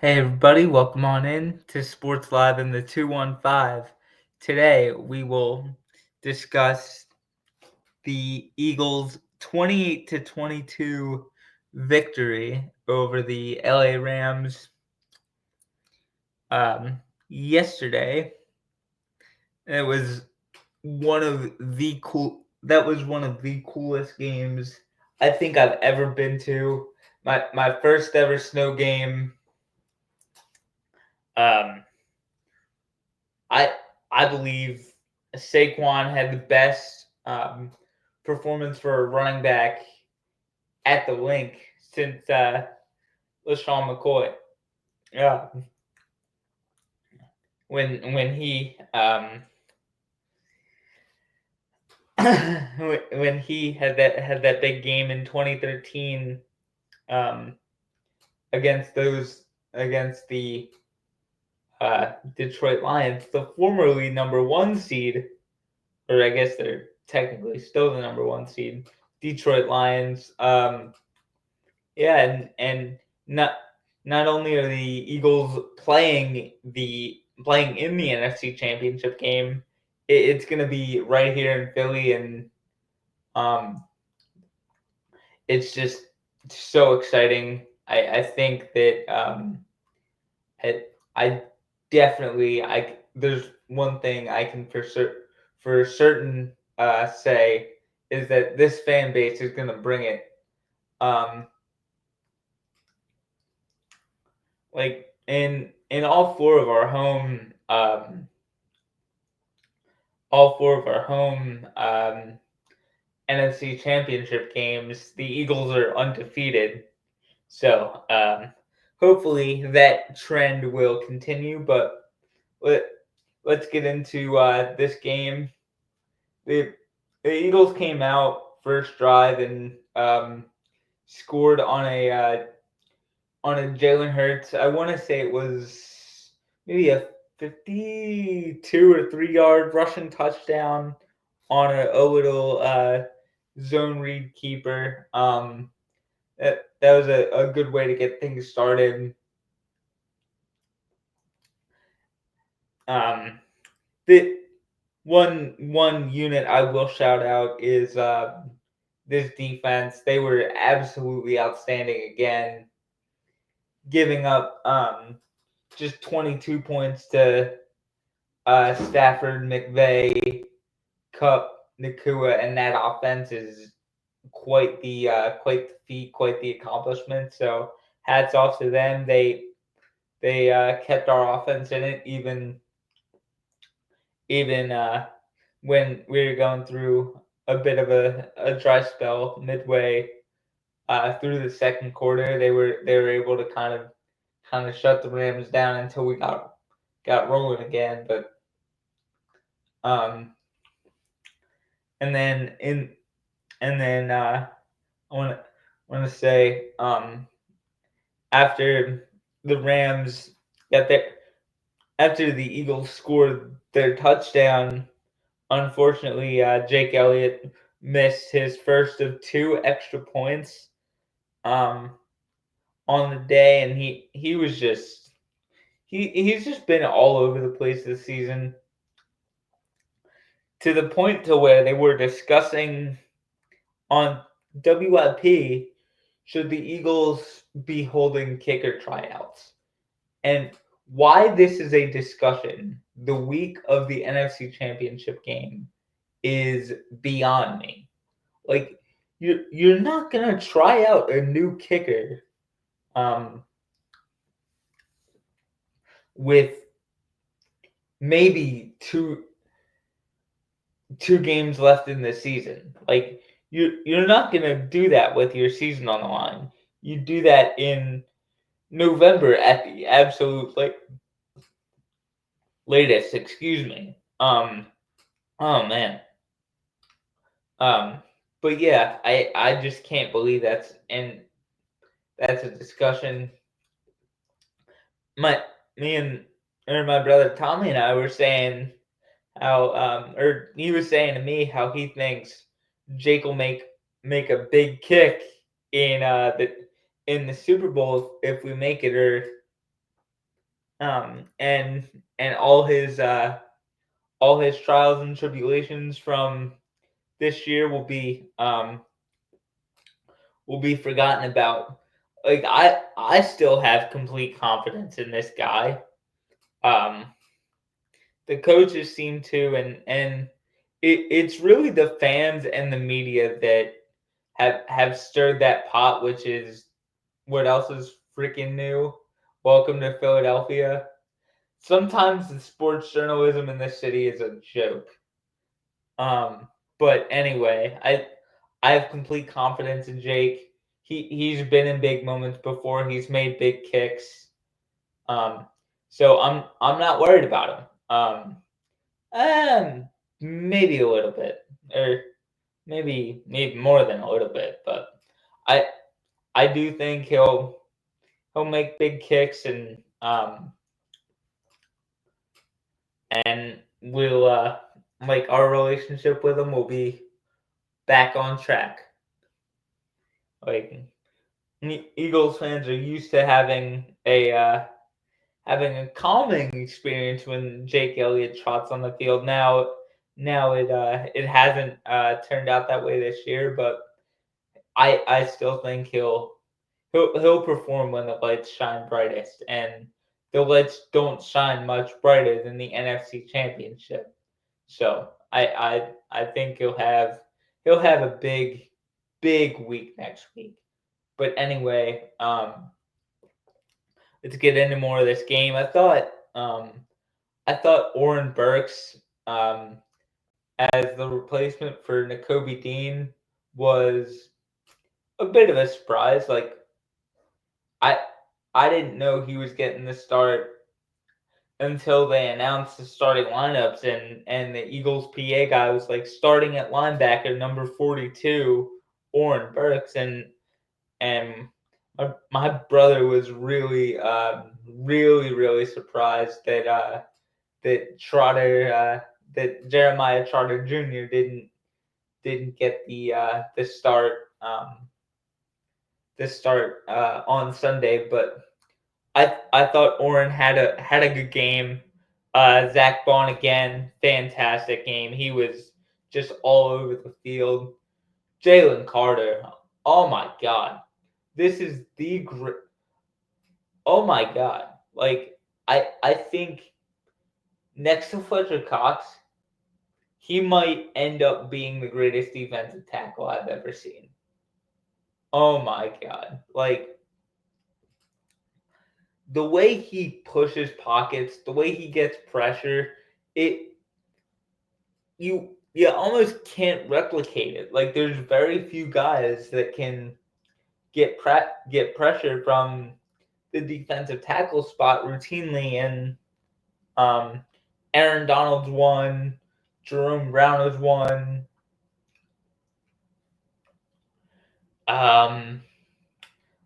Hey everybody, welcome on in to Sports Live in the 215. Today we will discuss the Eagles' 28-22 victory over the LA Rams yesterday. It was one of the coolest games I think I've ever been to. My first ever snow game. Um I I believe Saquon had the best performance for a running back at the link since LaShawn McCoy. Yeah, when he when he had that big game in 2013 um, against the Detroit Lions, the formerly number one seed, or I guess they're technically still the number one seed, Detroit Lions. Yeah, and not only are the Eagles playing in the NFC Championship game, it's going to be right here in Philly, and um, it's just so exciting. I think that I definitely there's one thing I can for certain say is that this fan base is going to bring it. Um, like in all four of our home NFC Championship games, the Eagles are undefeated. So hopefully that trend will continue. But let, let's get into this game. The the Eagles came out first drive and scored on a Jalen Hurts. I want to say it was maybe a 52 or 3 yard rushing touchdown on a little zone read keeper. That was a good way to get things started. Um, the one unit I will shout out is this defense. They were absolutely outstanding again, giving up just 22 points to Stafford, McVay, Cup, Nakua, and that offense is quite the feat, quite the accomplishment. So hats off to them. They kept our offense in it even when we were going through a bit of a dry spell midway through the second quarter. They were able to kind of shut the Rams down until we got rolling again. But um, and then in and then I want to say after the Rams got their after the Eagles scored their touchdown, unfortunately Jake Elliott missed his first of two extra points um, on the day, and he was just he's just been all over the place this season to the point to where they were discussing on WIP should the Eagles be holding kicker tryouts. And why this is a discussion the week of the NFC Championship game is beyond me. Like you're not gonna try out a new kicker um, with maybe two games left in the season. Like you're not gonna do that with your season on the line. You do that in November at the absolute latest. Excuse me. Oh man. Um. But yeah, I just can't believe that's a discussion. My me and or my brother Tommy and I were saying how or he was saying to me how he thinks Jake will make a big kick in the Super Bowl if we make it, or and all his trials and tribulations from this year will be forgotten about. Like I still have complete confidence in this guy. Um, the coaches seem to, and it's really the fans and the media that have stirred that pot, which is what else is freaking new. Welcome to Philadelphia. Sometimes the sports journalism in this city is a joke. Um, but anyway, I have complete confidence in Jake. He's been in big moments before. He's made big kicks. Um, so I'm not worried about him. Um, maybe a little bit, or maybe more than a little bit, but I I do think he'll make big kicks and we'll like our relationship with him will be back on track. Like Eagles fans are used to having a calming experience when Jake Elliott trots on the field. Now it hasn't turned out that way this year, but I still think he'll perform when the lights shine brightest, and the lights don't shine much brighter than the NFC Championship. So I think he'll have a big week next week. But anyway, let's get into more of this game. I thought Oren Burks um, as the replacement for Nakobe Dean was a bit of a surprise. Like I I didn't know he was getting the start until they announced the starting lineups, and the Eagles PA guy was like starting at linebacker number 42, Oren Burks, and my brother was really surprised that Jeremiah Trotter Jr. didn't get the start on Sunday, but I thought Oren had a good game. Zach Bond again, fantastic game. He was just all over the field. Jalen Carter, oh my god, this is the great. Oh my god, like I think next to Fletcher Cox, he might end up being the greatest defensive tackle I've ever seen. Oh my god, like the way he pushes pockets, the way he gets pressure, it you almost can't replicate it. Like there's very few guys that can get pressure from the defensive tackle spot routinely, and um, Aaron Donald's one, Jerome Brown is one. I'm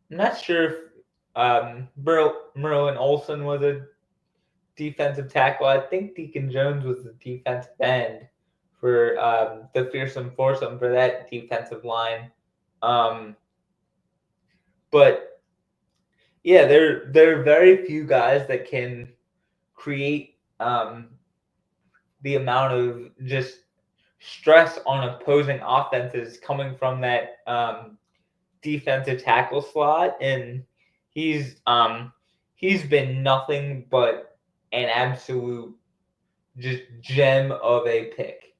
not sure if Merlin Olsen was a defensive tackle. I think Deacon Jones was the defensive end for the fearsome foursome for that defensive line. Um, but yeah, there are very few guys that can create the amount of just stress on opposing offenses coming from that defensive tackle slot, and he's um, he's been nothing but an absolute just gem of a pick.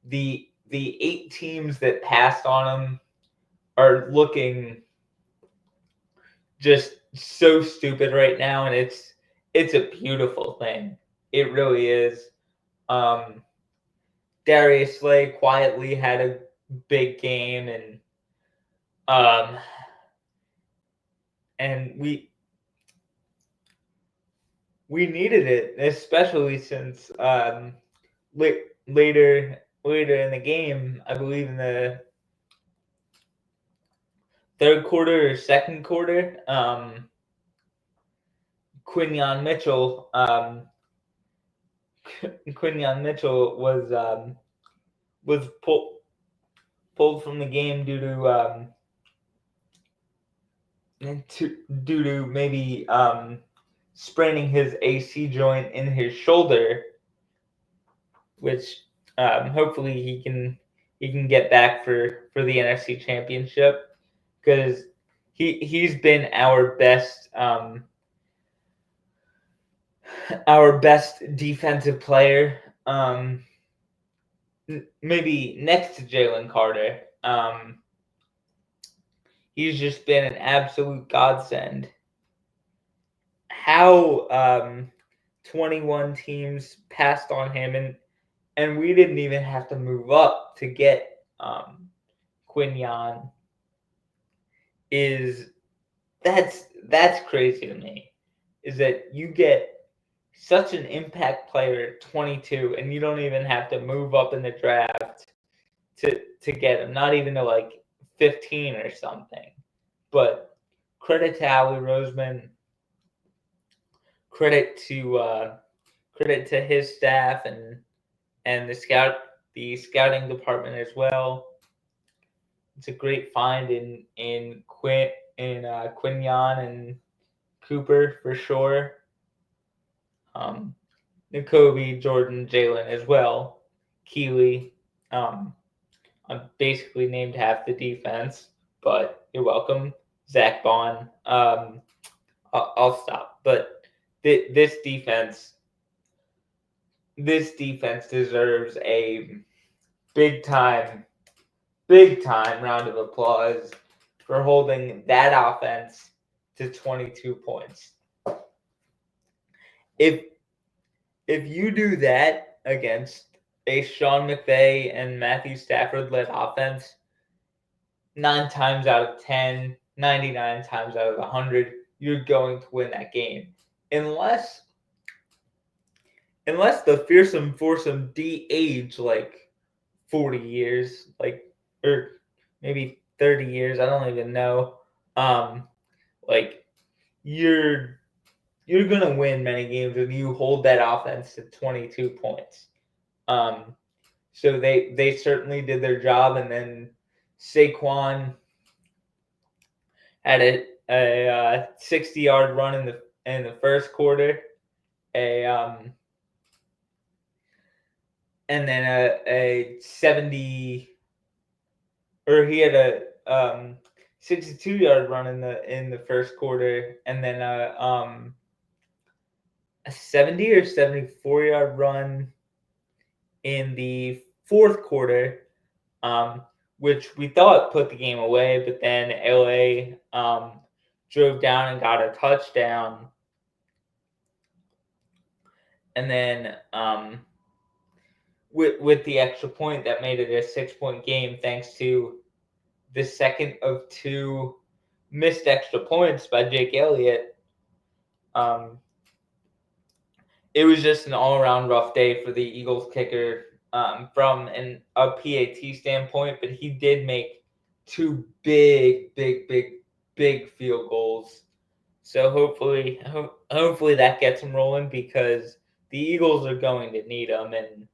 The 8 teams that passed on him are looking just so stupid right now, and it's a beautiful thing. It really is. Um, Darius Slay quietly had a big game, um, and we needed it, especially since later in the game, I believe in the third quarter or second quarter, Quinyon Mitchell Quinyon Mitchell was pulled from the game due to maybe spraining his AC joint in his shoulder, which hopefully he can get back for the NFC Championship, because he's been our best defensive player, maybe next to Jalen Carter. He's just been an absolute godsend. How 21 teams passed on him, and we didn't even have to move up to get Quinyon, is that's crazy to me. Is that you get such an impact player at 22, and you don't even have to move up in the draft to get him, not even to like 15 or something. But credit to Howie Roseman, credit to his staff and the scouting department as well. It's a great find in Quinyon and Cooper for sure. N'Kobe, Jordan, Jalen as well. Keeley. I basically named half the defense, but you're welcome. Zach Bond. I'll stop. But this defense deserves a big time round of applause for holding that offense to 22 points. If you do that against a Sean McVay and Matthew Stafford led offense, 9 times out of 10, 99 times out of 100, you're going to win that game. Unless the fearsome foursome de-age like 40 years, or maybe 30 years, I don't even know. Like you're gonna win many games if you hold that offense to 22 points. So they certainly did their job, and then Saquon had a 60-yard run in the first quarter, and then a 70, or he had a 62-yard run in the first quarter, and then a 70 or 74-yard run in the fourth quarter, which we thought put the game away, but then LA drove down and got a touchdown. And then with the extra point, that made it a 6-point game thanks to the second of 2 missed extra points by Jake Elliott. It was just an all-around rough day for the Eagles kicker from a PAT standpoint, but he did make 2 big field goals. So hopefully that gets him rolling, because the Eagles are going to need him. And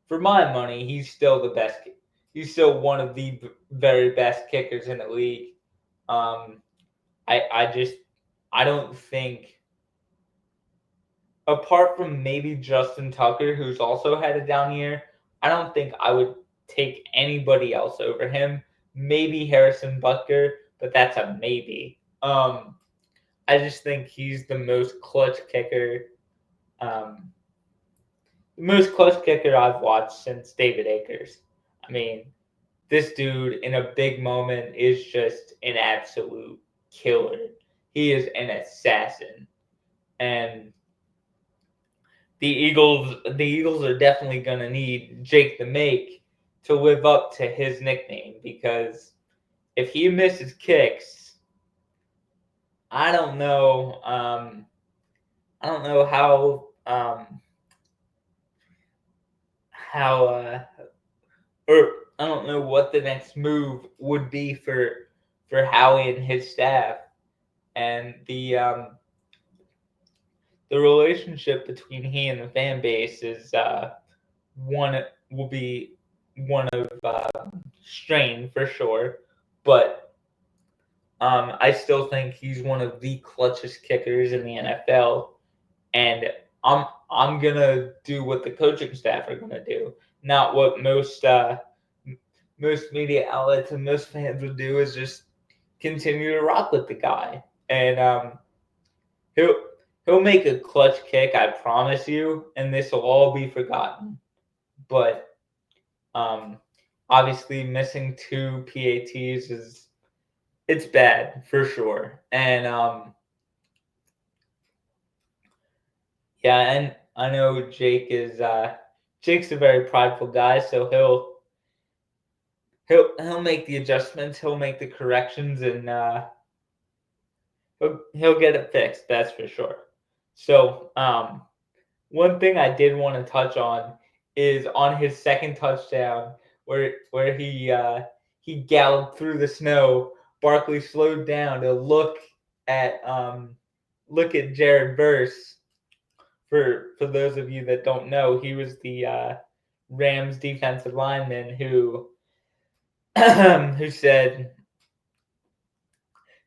for my money, he's still the best. He's still one of the very best kickers in the league. I don't think, apart from maybe Justin Tucker, who's also had a down year, I don't think I would take anybody else over him. Maybe Harrison Butker, but that's a maybe. I just think he's the most clutch kicker. The most clutch kicker I've watched since David Akers. I mean, this dude in a big moment is just an absolute killer. He is an assassin. And the Eagles are definitely going to need Jake the Make to live up to his nickname, because if he misses kicks, I don't know how or I don't know what the next move would be for Howie and his staff. And the relationship between he and the fan base is will be one of strain for sure. But I still think he's one of the clutchest kickers in the NFL, and I'm gonna do what the coaching staff are gonna do, not what most media outlets and most fans would do, is just continue to rock with the guy, and he'll he'll make a clutch kick, I promise you, and this will all be forgotten. But um, obviously, missing two PATs is it's bad for sure, and yeah, and I know Jake's a very prideful guy, so he'll make the adjustments, he'll make the corrections, and he'll get it fixed. That's for sure. So one thing I did want to touch on is on his second touchdown, where he galloped through the snow. Barkley slowed down to at look at Jared Verse. For those of you that don't know, he was the Rams defensive lineman who who said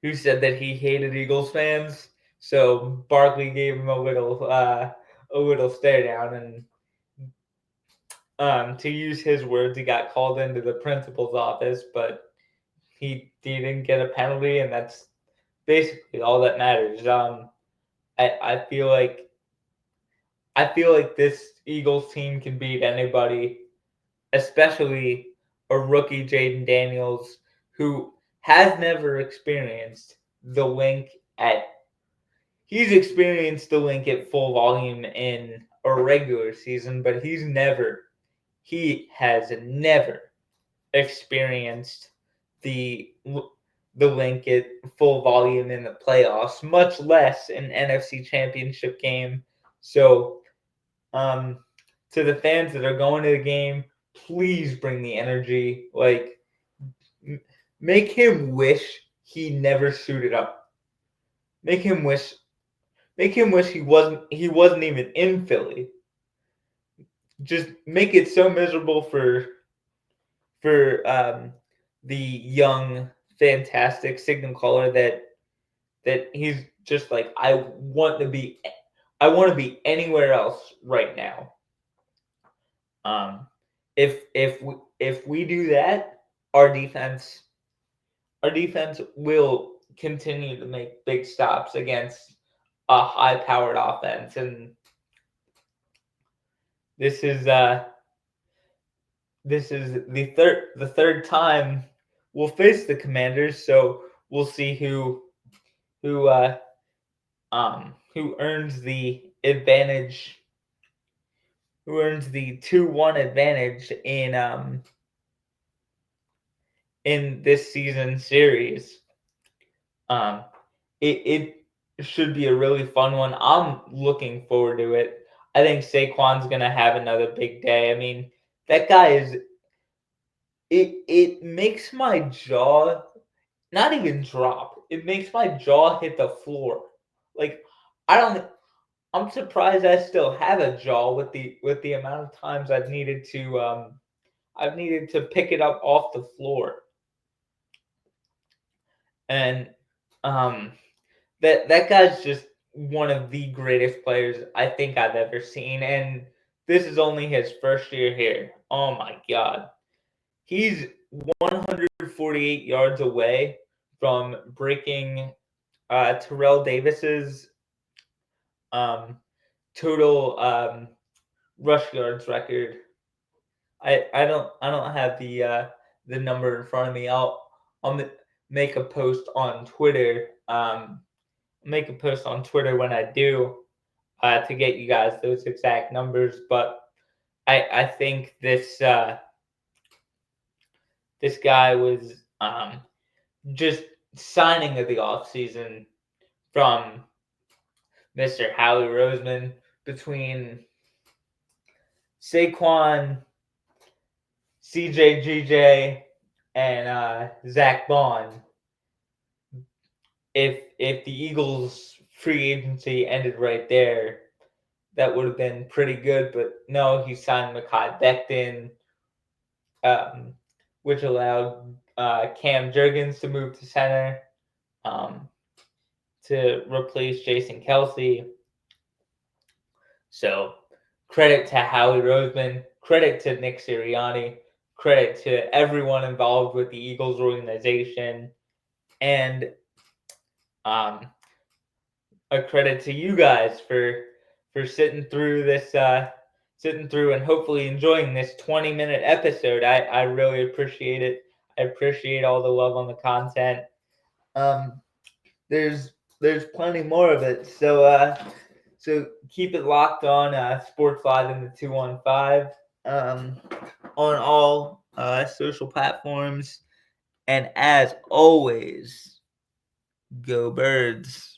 that he hated Eagles fans. So Barkley gave him a little stare down, and to use his words, he got called into the principal's office, but he didn't get a penalty, and that's basically all that matters. I feel like this Eagles team can beat anybody, especially a rookie Jaden Daniels who has never experienced the link at he's experienced the link at full volume in a regular season, but he has never experienced the the link at full volume in the playoffs, much less an NFC Championship game. So, um, to the fans that are going to the game, please bring the energy. Like, make him wish he never suited up. Make him wish. Make him wish he wasn't even in Philly. Just make it so miserable for the young, fantastic signal caller that he's just like I want to be anywhere else right now. If we do that, our defense will continue to make big stops against a high-powered offense, and this is the third time we'll face the Commanders, so we'll see who who earns the advantage, who earns the 2-1 advantage in this season series. It should be a really fun one. I'm looking forward to it. I think Saquon's gonna have another big day. I mean, that guy is it makes my jaw not even drop. It makes my jaw hit the floor. Like I don't I'm surprised I still have a jaw with the amount of times I've needed to pick it up off the floor. And um that guy's just one of the greatest players I think I've ever seen, and this is only his first year here. Oh my god. He's 148 yards away from breaking Terrell Davis's um, total rush yards record. I don't have the number in front of me. I'll make a post on Twitter. Make a post on Twitter when I do to get you guys those exact numbers. But I think this guy was just signing of the offseason from Mr. Howie Roseman between Saquon, CJ, and Zach Bond. If the Eagles free agency ended right there, that would have been pretty good. But no, he signed Mekhi Becton, um, which allowed Cam Jurgens to move to center. to replace Jason Kelsey. So credit to Howie Roseman, credit to Nick Sirianni, credit to everyone involved with the Eagles organization, and um, a credit to you guys for sitting through this, sitting through and hopefully enjoying this 20-minute episode. I really appreciate it. I appreciate all the love on the content. There's plenty more of it. So keep it locked on Sports Live in the 215 on all social platforms. And as always, go Birds.